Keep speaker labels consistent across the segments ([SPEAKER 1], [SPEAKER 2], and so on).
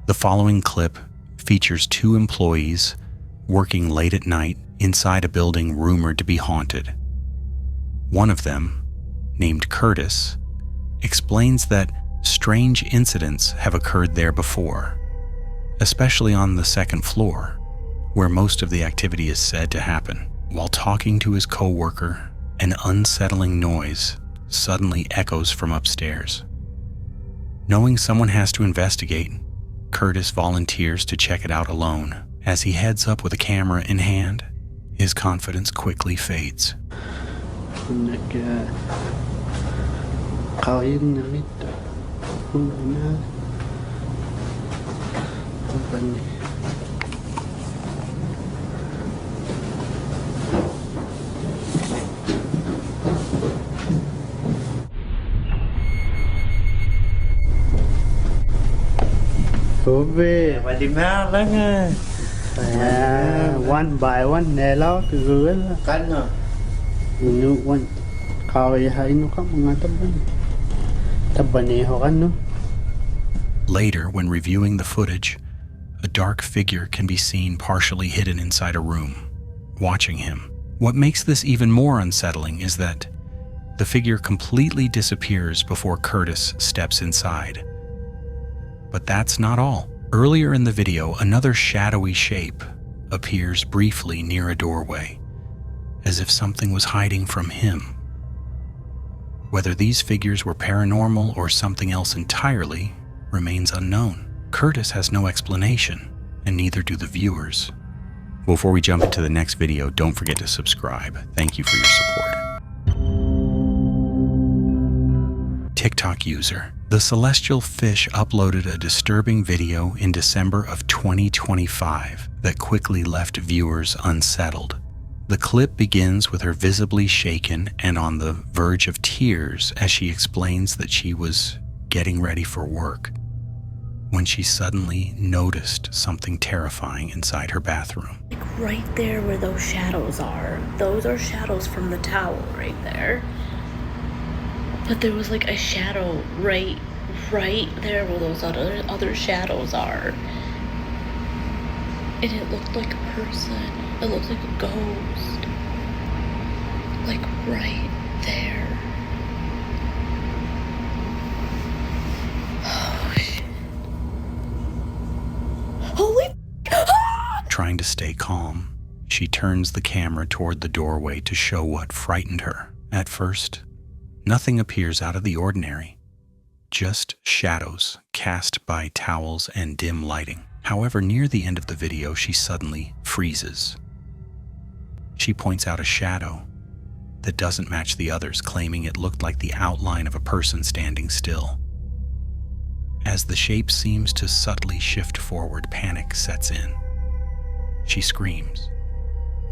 [SPEAKER 1] The following clip features two employees working late at night inside a building rumored to be haunted. One of them, named Curtis, explains that strange incidents have occurred there before, especially on the second floor, where most of the activity is said to happen. While talking to his co-worker, an unsettling noise suddenly echoes from upstairs. Knowing someone has to investigate, Curtis volunteers to check it out alone. As he heads up with a camera in hand, his confidence quickly fades.
[SPEAKER 2] One by one nè lo từ dưới là cắn rồi mình one coi hay nó có mga taban ni ho ano.
[SPEAKER 1] Later, when reviewing the footage, a dark figure can be seen partially hidden inside a room, watching him. What makes this even more unsettling is that the figure completely disappears before Curtis steps inside. But that's not all. Earlier in the video, another shadowy shape appears briefly near a doorway, as if something was hiding from him. Whether these figures were paranormal or something else entirely remains unknown. Curtis has no explanation, and neither do the viewers. Before we jump into the next video, don't forget to subscribe. Thank you for your support. TikTok user. The Celestial Fish uploaded a disturbing video in December of 2025 that quickly left viewers unsettled. The clip begins with her visibly shaken and on the verge of tears as she explains that she was getting ready for work when she suddenly noticed something terrifying inside her bathroom.
[SPEAKER 3] Like right there where those shadows are. Those are shadows from the towel right there. But there was like a shadow right there where those other shadows are. And it looked like a person. It looked like a ghost. Like right there. Oh shit. Holy
[SPEAKER 1] Trying to stay calm, she turns the camera toward the doorway to show what frightened her. At first, nothing appears out of the ordinary, just shadows cast by towels and dim lighting. However, near the end of the video, she suddenly freezes. She points out a shadow that doesn't match the others, claiming it looked like the outline of a person standing still. As the shape seems to subtly shift forward, panic sets in. She screams,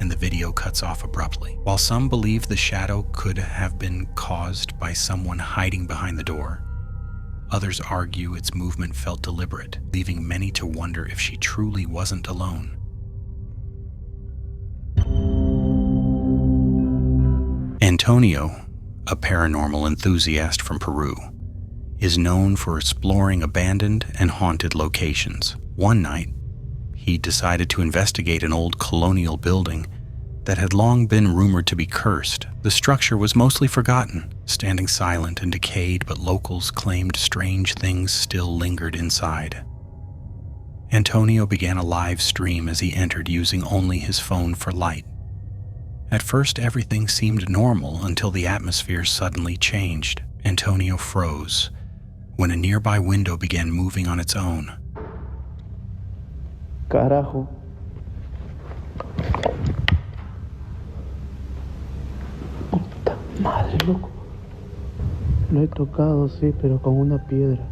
[SPEAKER 1] and the video cuts off abruptly. While some believe the shadow could have been caused by someone hiding behind the door, others argue its movement felt deliberate, leaving many to wonder if she truly wasn't alone. Antonio, a paranormal enthusiast from Peru, is known for exploring abandoned and haunted locations. One night, he decided to investigate an old colonial building that had long been rumored to be cursed. The structure was mostly forgotten, standing silent and decayed, but locals claimed strange things still lingered inside. Antonio began a live stream as he entered, using only his phone for light. At first, everything seemed normal until the atmosphere suddenly changed. Antonio froze when a nearby window began moving on its own.
[SPEAKER 2] Carajo. Puta madre, loco. Lo he tocado, sí, pero con una piedra.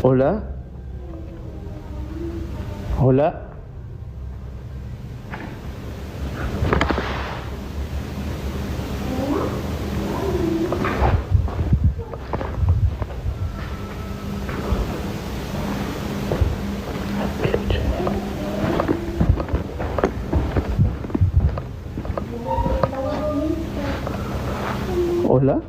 [SPEAKER 2] ¿Hola? ¿Hola? ¿Hola?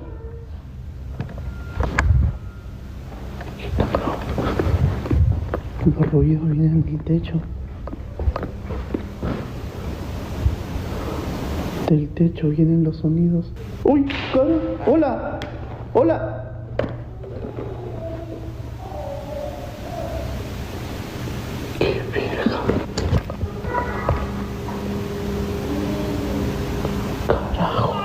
[SPEAKER 2] Los ruidos vienen del techo. Del techo vienen los sonidos. ¡Uy! cara! ¡Hola! ¡Hola! ¡Qué verga! ¡Carajo!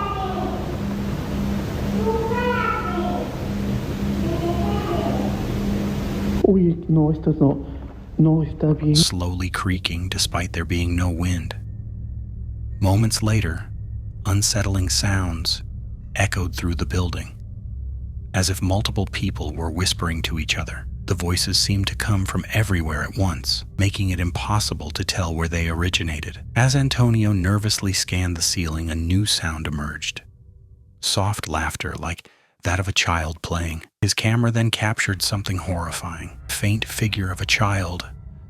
[SPEAKER 2] Uy, no, esto no está bien.
[SPEAKER 1] Slowly creaking despite there being no wind. Moments later, unsettling sounds echoed through the building, as if multiple people were whispering to each other. The voices seemed to come from everywhere at once, making it impossible to tell where they originated. As Antonio nervously scanned the ceiling, a new sound emerged. Soft laughter, like that of a child playing. His camera then captured something horrifying. A faint figure of a child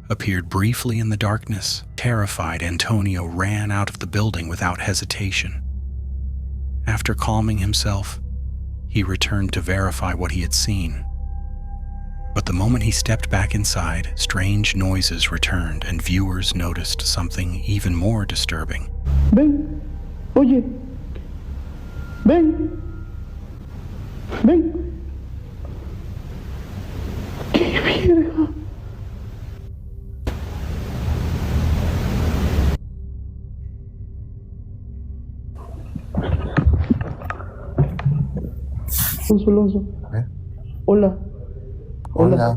[SPEAKER 1] appeared briefly in the darkness. Terrified, Antonio ran out of the building without hesitation. After calming himself, he returned to verify what he had seen. But the moment he stepped back inside, strange noises returned and viewers noticed something even more disturbing.
[SPEAKER 2] Ven, oye, ven, ven. ¡Qué verga! Alonso.
[SPEAKER 4] ¿Eh?
[SPEAKER 2] Hola.
[SPEAKER 4] Hola.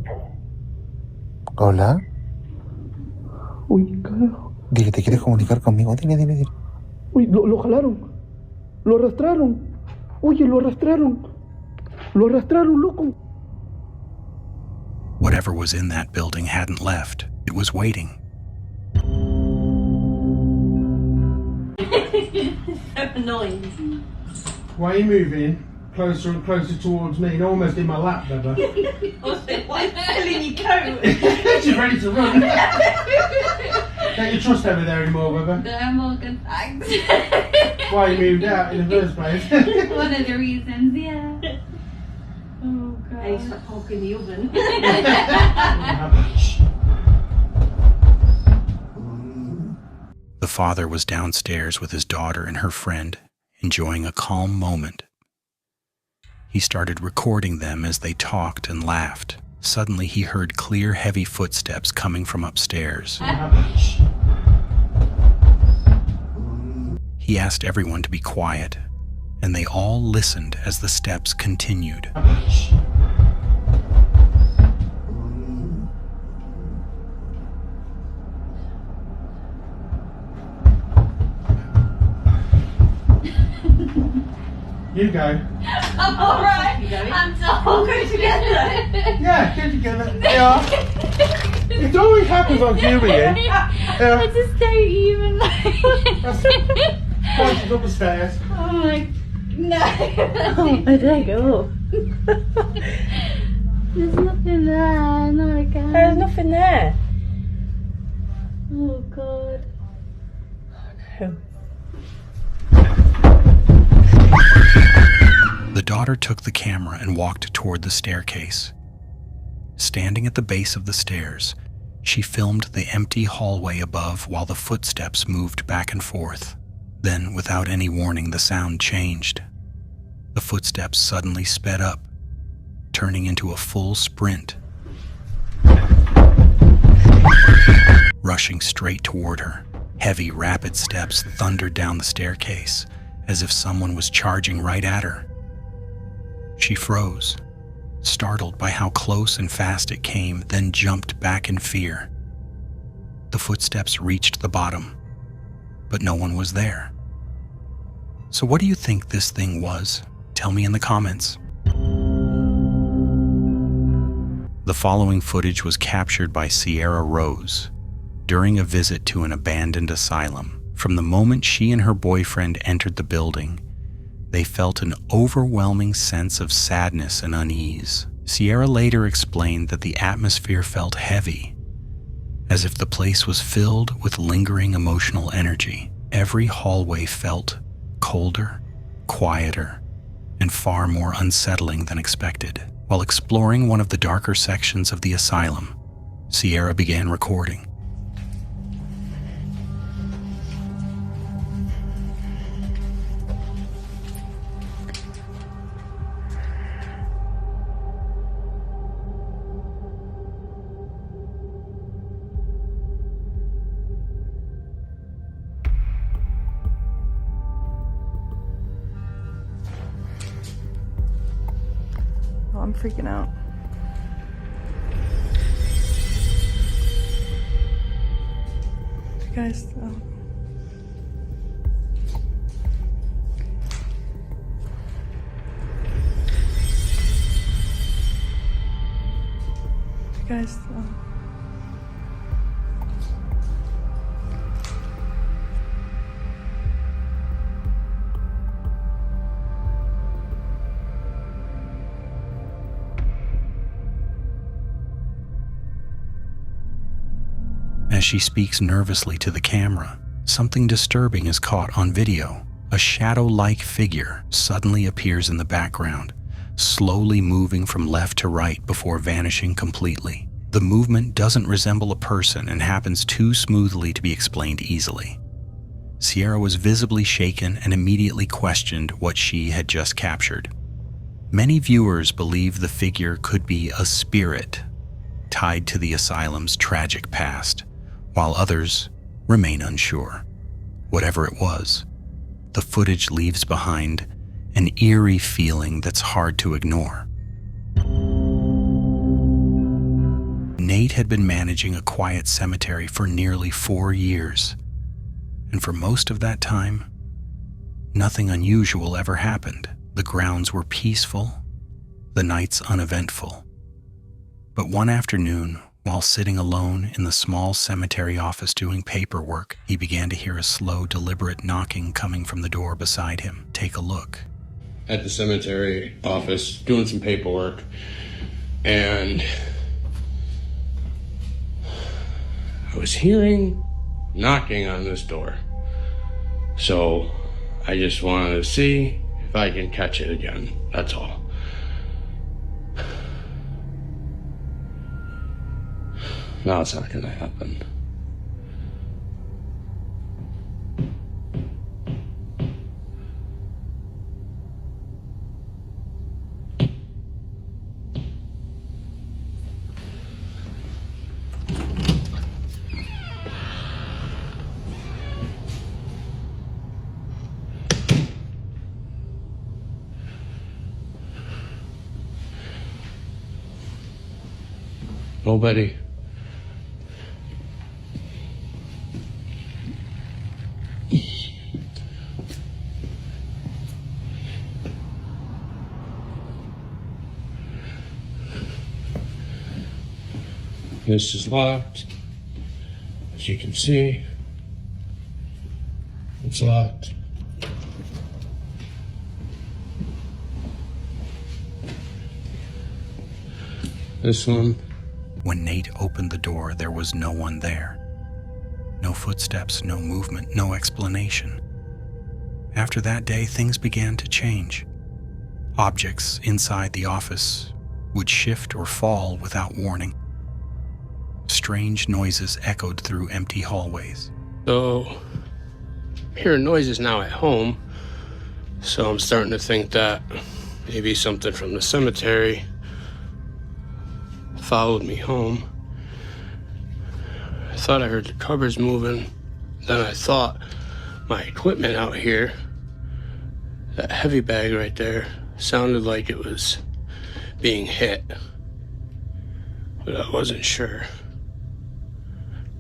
[SPEAKER 4] Hola.
[SPEAKER 2] Uy, carajo.
[SPEAKER 4] Dile, ¿te quieres comunicar conmigo? Dile.
[SPEAKER 2] Uy, lo jalaron. Lo arrastraron. Oye, lo arrastraron. Lo arrastraron, loco.
[SPEAKER 1] Whatever was in that building hadn't left. It was waiting.
[SPEAKER 3] So annoying.
[SPEAKER 2] Why are you moving closer and closer towards me and almost in my lap, Beba?
[SPEAKER 3] Why is pulling your coat?
[SPEAKER 2] She's ready to run. Don't you trust over there anymore, Beba?
[SPEAKER 5] No, I'm all good, thanks.
[SPEAKER 2] Why you moved out in the first place?
[SPEAKER 5] One of the reasons, yeah. Oh, God.
[SPEAKER 3] I used to poke in the oven.
[SPEAKER 1] The father was downstairs with his daughter and her friend, enjoying a calm moment. He started recording them as they talked and laughed. Suddenly, he heard clear, heavy footsteps coming from upstairs. He asked everyone to be quiet, and they all listened as the steps continued.
[SPEAKER 2] You go.
[SPEAKER 5] I'm alright.
[SPEAKER 3] You going?
[SPEAKER 5] I'm so we'll go together.
[SPEAKER 2] Yeah, get together. Yeah. It always happens on camera, yeah.
[SPEAKER 5] I just don't even
[SPEAKER 2] Why she's up the stairs.
[SPEAKER 5] Oh my, no.
[SPEAKER 3] I don't go.
[SPEAKER 5] There's nothing there. No, I can't.
[SPEAKER 3] There's nothing there.
[SPEAKER 5] Oh, God.
[SPEAKER 3] Oh no.
[SPEAKER 1] The daughter took the camera and walked toward the staircase. Standing at the base of the stairs, she filmed the empty hallway above while the footsteps moved back and forth. Then, without any warning, the sound changed. The footsteps suddenly sped up, turning into a full sprint, rushing straight toward her. Heavy, rapid steps thundered down the staircase, as if someone was charging right at her. She froze, startled by how close and fast it came, then jumped back in fear. The footsteps reached the bottom, but no one was there. So what do you think this thing was? Tell me in the comments. The following footage was captured by Sierra Rose during a visit to an abandoned asylum. From the moment she and her boyfriend entered the building, they felt an overwhelming sense of sadness and unease. Sierra later explained that the atmosphere felt heavy, as if the place was filled with lingering emotional energy. Every hallway felt colder, quieter, and far more unsettling than expected. While exploring one of the darker sections of the asylum, Sierra began recording.
[SPEAKER 6] Oh, I'm freaking out. Guys, guys,
[SPEAKER 1] As she speaks nervously to the camera, something disturbing is caught on video. A shadow-like figure suddenly appears in the background, slowly moving from left to right before vanishing completely. The movement doesn't resemble a person and happens too smoothly to be explained easily. Sierra was visibly shaken and immediately questioned what she had just captured. Many viewers believe the figure could be a spirit tied to the asylum's tragic past, while others remain unsure. Whatever it was, the footage leaves behind an eerie feeling that's hard to ignore. Nate had been managing a quiet cemetery for nearly 4 years, and for most of that time, nothing unusual ever happened. The grounds were peaceful, the nights uneventful. But one afternoon, while sitting alone in the small cemetery office doing paperwork, he began to hear a slow, deliberate knocking coming from the door beside him. Take a look.
[SPEAKER 7] At the cemetery office, doing some paperwork, and I was hearing knocking on this door. So I just wanted to see if I can catch it again. That's all. No, it's not gonna happen. Nobody. This is locked. As you can see, it's locked. This one.
[SPEAKER 1] When Nate opened the door, there was no one there. No footsteps, no movement, no explanation. After that day, things began to change. Objects inside the office would shift or fall without warning. Strange noises echoed through empty hallways.
[SPEAKER 7] So, I'm hearing noises now at home, so I'm starting to think that maybe something from the cemetery followed me home. I thought I heard the cupboards moving. Then I thought my equipment out here, that heavy bag right there, sounded like it was being hit. But I wasn't sure.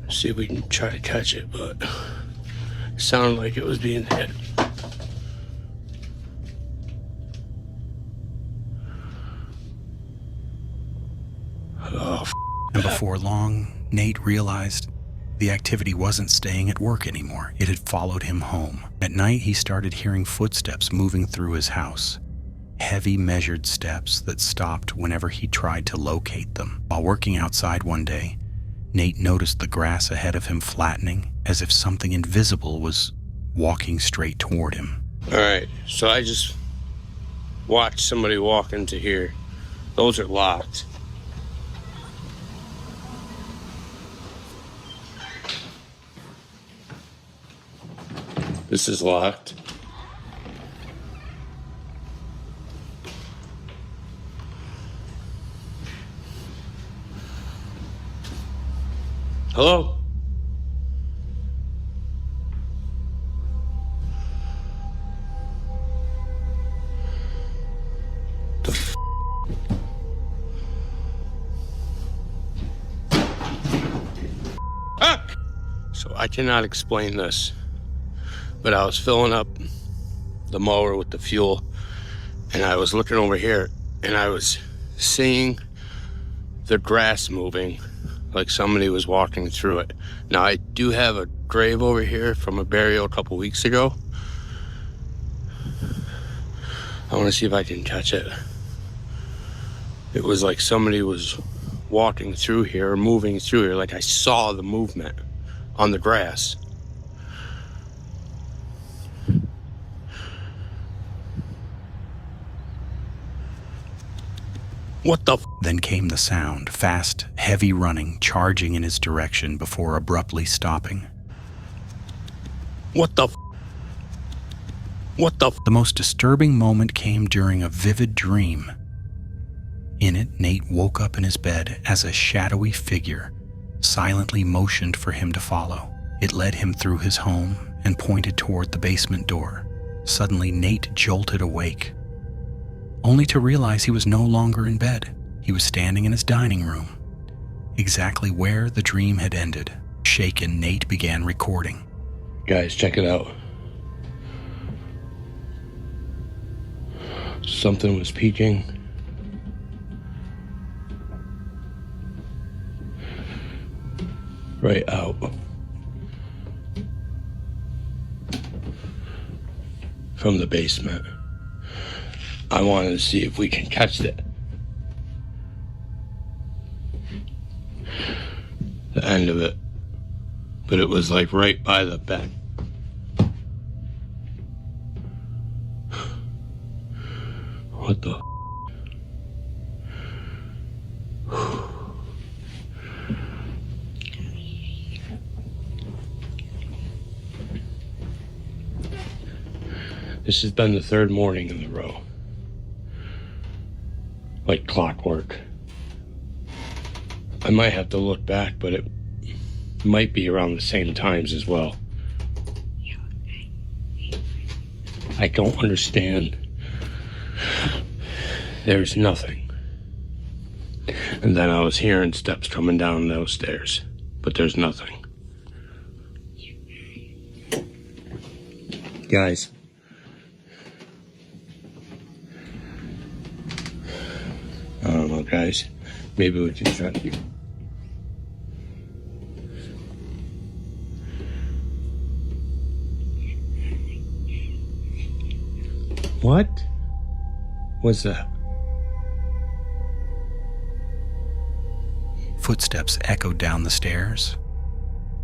[SPEAKER 7] See if we can try to catch it, but it sounded like it was being hit. Oh,
[SPEAKER 1] And before long, Nate realized the activity wasn't staying at work anymore. It had followed him home. At night, he started hearing footsteps moving through his house. Heavy, measured steps that stopped whenever he tried to locate them. While working outside one day, Nate noticed the grass ahead of him flattening, as if something invisible was walking straight toward him.
[SPEAKER 7] all right, so I just watched somebody walk into here. Those are locked. This is locked. Hello? The f- ah! So I cannot explain this, but I was filling up the mower with the fuel, and I was looking over here, and I was seeing the grass moving like somebody was walking through it. Now, I do have a grave over here from a burial a couple weeks ago. I want to see if I can catch it. It was like somebody was walking through here or moving through here, like I saw the movement on the grass. What the f?
[SPEAKER 1] Then came the sound, fast, heavy running, charging in his direction before abruptly stopping.
[SPEAKER 7] What the f? What the f?
[SPEAKER 1] The most disturbing moment came during a vivid dream. In it, Nate woke up in his bed as a shadowy figure silently motioned for him to follow. It led him through his home and pointed toward the basement door. Suddenly, Nate jolted awake, only to realize he was no longer in bed. He was standing in his dining room, exactly where the dream had ended. Shaken, Nate began recording.
[SPEAKER 7] Guys, check it out. Something was peeking. Right out. From the basement. I wanted to see if we can catch it. The end of it. But it was like right by the bed. What the? This has been the third morning in a row. Like clockwork. I might have to look back, but it might be around the same times as well. I don't understand. There's nothing. And then I was hearing steps coming down those stairs, but there's nothing. Guys. I don't know, guys. Maybe we can try to... What was that?
[SPEAKER 1] Footsteps echoed down the stairs.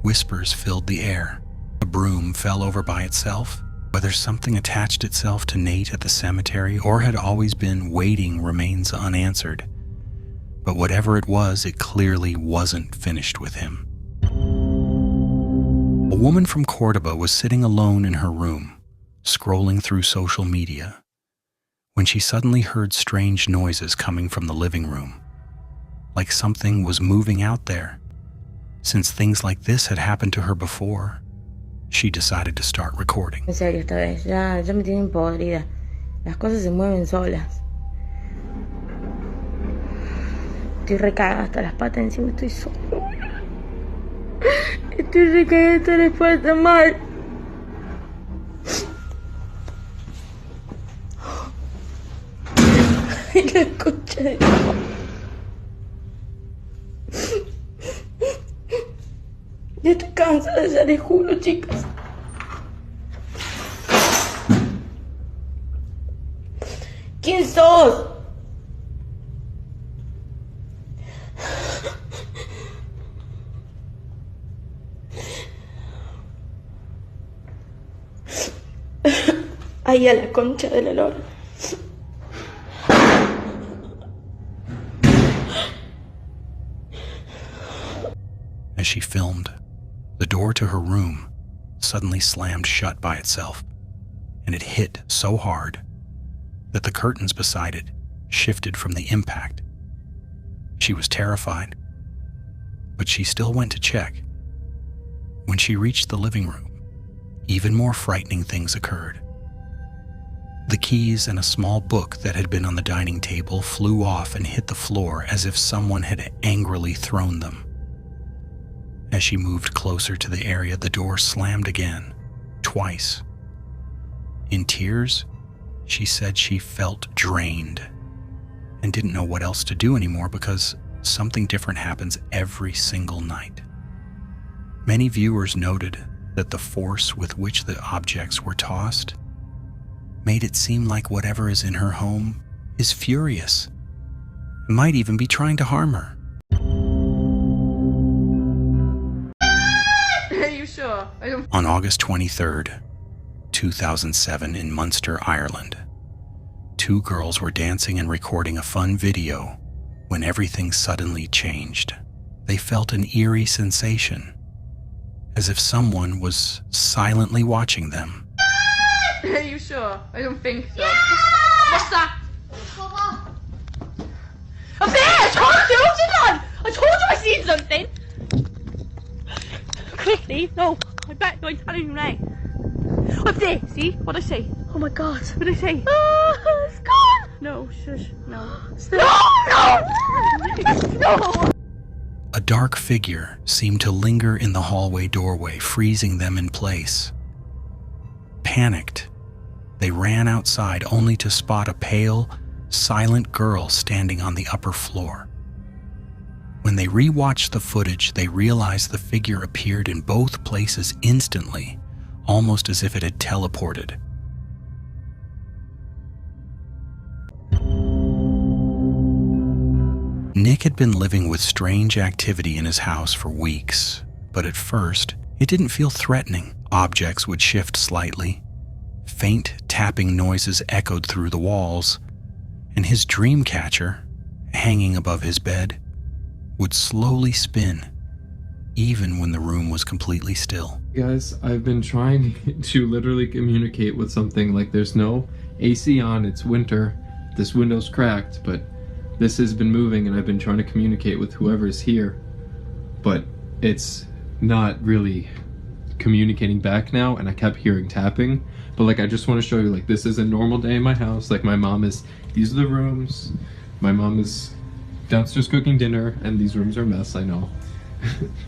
[SPEAKER 1] Whispers filled the air. A broom fell over by itself. Whether something attached itself to Nate at the cemetery or had always been waiting remains unanswered. But whatever it was, it clearly wasn't finished with him. A woman from Cordoba was sitting alone in her room, scrolling through social media, when she suddenly heard strange noises coming from the living room, like something was moving out there. Since things like this had happened to her before, she decided to start recording.
[SPEAKER 8] En serio, esta vez, ya me tienen podrida. Las cosas se mueven solas. Estoy recagada hasta las patas, encima estoy sola. Estoy recagada hasta las patas, mal. Ay, la concha de... Ya estoy cansada, ya les juro, chicas. ¿Quién sos? Ahí a la concha de la lora.
[SPEAKER 1] As she filmed, the door to her room suddenly slammed shut by itself, and it hit so hard that the curtains beside it shifted from the impact. She was terrified, but she still went to check. When she reached the living room, even more frightening things occurred. The keys and a small book that had been on the dining table flew off and hit the floor as if someone had angrily thrown them. As she moved closer to the area, the door slammed again, twice. In tears, she said she felt drained and didn't know what else to do anymore because something different happens every single night. Many viewers noted that the force with which the objects were tossed made it seem like whatever is in her home is furious and might even be trying to harm her.
[SPEAKER 6] Are you sure?
[SPEAKER 1] On August 23rd, 2007 in Munster, Ireland, 2 girls were dancing and recording a fun video when everything suddenly changed. They felt an eerie sensation, as if someone was silently watching them.
[SPEAKER 6] Are you sure? I don't think so. What's that? Up there! I told you! Hold on! I told you I seen something! Quickly! No! I bet I'm telling you now. Up there! See? What'd I say? Oh my god! What'd I say? It's gone! No, shush. No. No!
[SPEAKER 1] A dark figure seemed to linger in the hallway doorway, freezing them in place. Panicked, they ran outside only to spot a pale, silent girl standing on the upper floor. When they rewatched the footage, they realized the figure appeared in both places instantly, almost as if it had teleported. Nick had been living with strange activity in his house for weeks, but at first, it didn't feel threatening. Objects would shift slightly, faint tapping noises echoed through the walls, and his dream catcher, hanging above his bed, would slowly spin, even when the room was completely still.
[SPEAKER 9] Guys, I've been trying to literally communicate with something. Like, there's no AC on, it's winter, this window's cracked, but this has been moving and I've been trying to communicate with whoever's here, but it's not really communicating back now, and I kept hearing tapping. But like, I just want to show you, like, this is a normal day in my house. Like, my mom is, these are the rooms, my mom is downstairs cooking dinner, and these rooms are a mess, I know.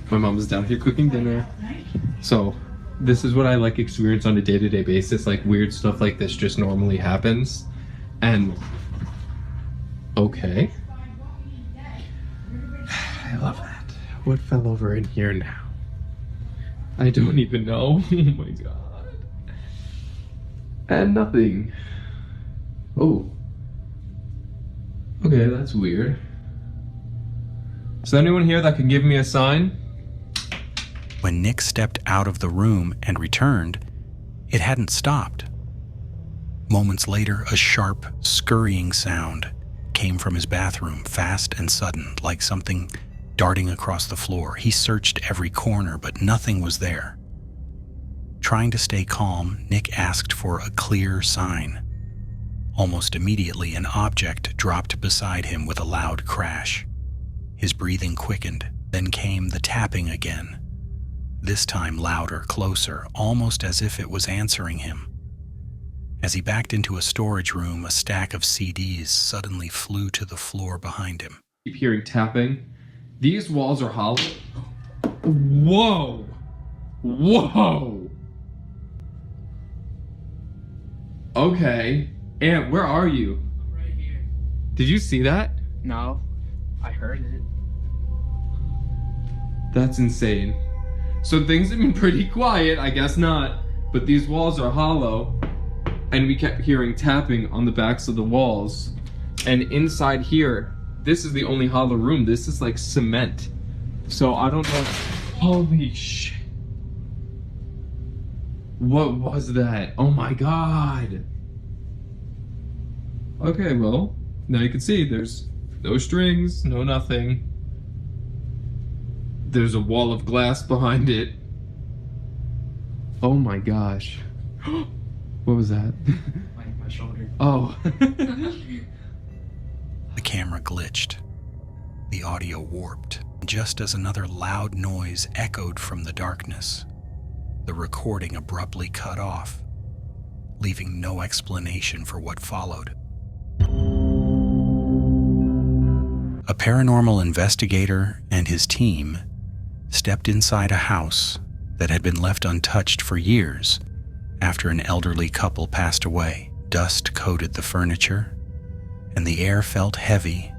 [SPEAKER 9] My mom is down here cooking dinner. So this is what I like experience on a day-to-day basis. Like, weird stuff like this just normally happens. And okay, I love that. What fell over in here now? I don't even know. Oh my god. And nothing. Oh. Okay, that's weird. Is there anyone here that can give me a sign?
[SPEAKER 1] When Nick stepped out of the room and returned, it hadn't stopped. Moments later, a sharp, scurrying sound came from his bathroom, fast and sudden, like something darting across the floor. He searched every corner, but nothing was there. Trying to stay calm, Nick asked for a clear sign. Almost immediately, an object dropped beside him with a loud crash. His breathing quickened, then came the tapping again. This time louder, closer, almost as if it was answering him. As he backed into a storage room, a stack of CDs suddenly flew to the floor behind him.
[SPEAKER 9] Keep hearing tapping. These walls are hollow. Whoa! Whoa! Okay. Aunt, where are you?
[SPEAKER 10] I'm right here.
[SPEAKER 9] Did you see that?
[SPEAKER 10] No, I heard it.
[SPEAKER 9] That's insane. So things have been pretty quiet, I guess not. But these walls are hollow. And we kept hearing tapping on the backs of the walls. And inside here, this is the only hollow room. This is like cement. So I don't know. Holy shit. What was that? Oh my god. Okay, well, now you can see there's no strings, no nothing. There's a wall of glass behind it. Oh my gosh. What was that?
[SPEAKER 10] My shoulder.
[SPEAKER 9] Oh.
[SPEAKER 1] The camera glitched. The audio warped. Just as another loud noise echoed from the darkness, the recording abruptly cut off, leaving no explanation for what followed. A paranormal investigator and his team stepped inside a house that had been left untouched for years after an elderly couple passed away. Dust coated the furniture, and the air felt heavy,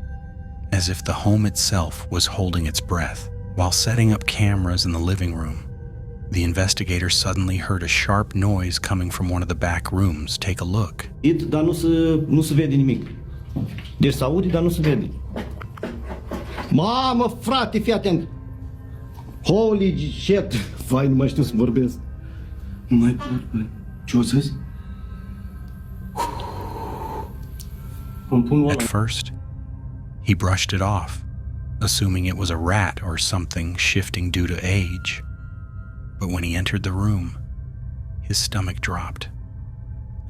[SPEAKER 1] as if the home itself was holding its breath. While setting up cameras in the living room, the investigator suddenly heard a sharp noise coming from one of the back rooms. Take a look.
[SPEAKER 11] Dar nu se vede nimic. Deci se aude, dar nu se vede. Mamă, frate, fii atent! Holy shit! Vai, nu mai știu să vorbesc. Nu mai pot, băi. Ce o să-ți?
[SPEAKER 1] At first, he brushed it off, assuming it was a rat or something shifting due to age. But when he entered the room, his stomach dropped.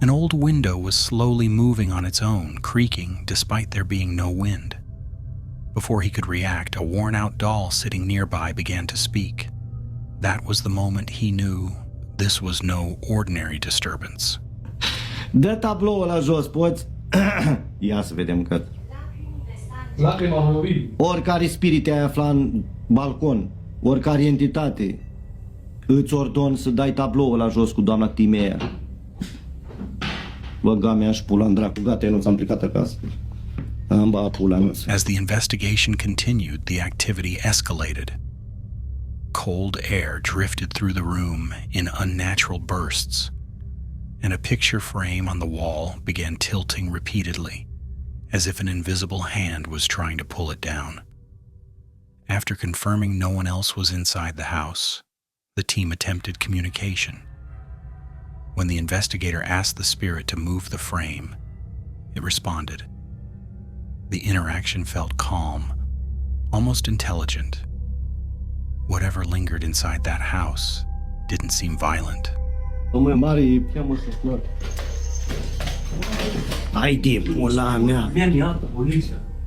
[SPEAKER 1] An old window was slowly moving on its own, creaking despite there being no wind. Before he could react, a worn-out doll sitting nearby began to speak. That was the moment he knew this was no ordinary disturbance.
[SPEAKER 11] Dă tabloul la jos, poți? Ia să vedem că... Oricare spirit te-ai afla în balcon, oricare entitate, îți ordon să dai tabloul la jos cu doamna Timea. Băga mea și pula în dracu, gata, eu nu ți-am plecat acasă. Am băgat pula mea.
[SPEAKER 1] As the investigation continued, the activity escalated. Cold air drifted through the room in unnatural bursts, and a picture frame on the wall began tilting repeatedly, as if an invisible hand was trying to pull it down. After confirming no one else was inside the house, the team attempted communication. When the investigator asked the spirit to move the frame, it responded. The interaction felt calm, almost intelligent. Whatever lingered inside that house didn't seem violent.
[SPEAKER 11] Hai de pula mea!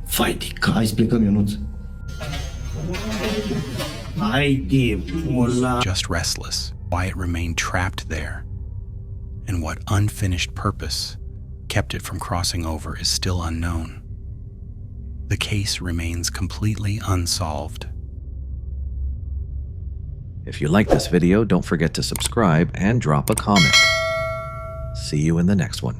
[SPEAKER 11] Fai de ca, hai să plecăm, Ionuț. Hai de pula!
[SPEAKER 1] Just restless, Wyatt remained trapped there, and what unfinished purpose kept it from crossing over is still unknown. The case remains completely unsolved.
[SPEAKER 12] If you like this video, don't forget to subscribe and drop a comment. See you in the next one.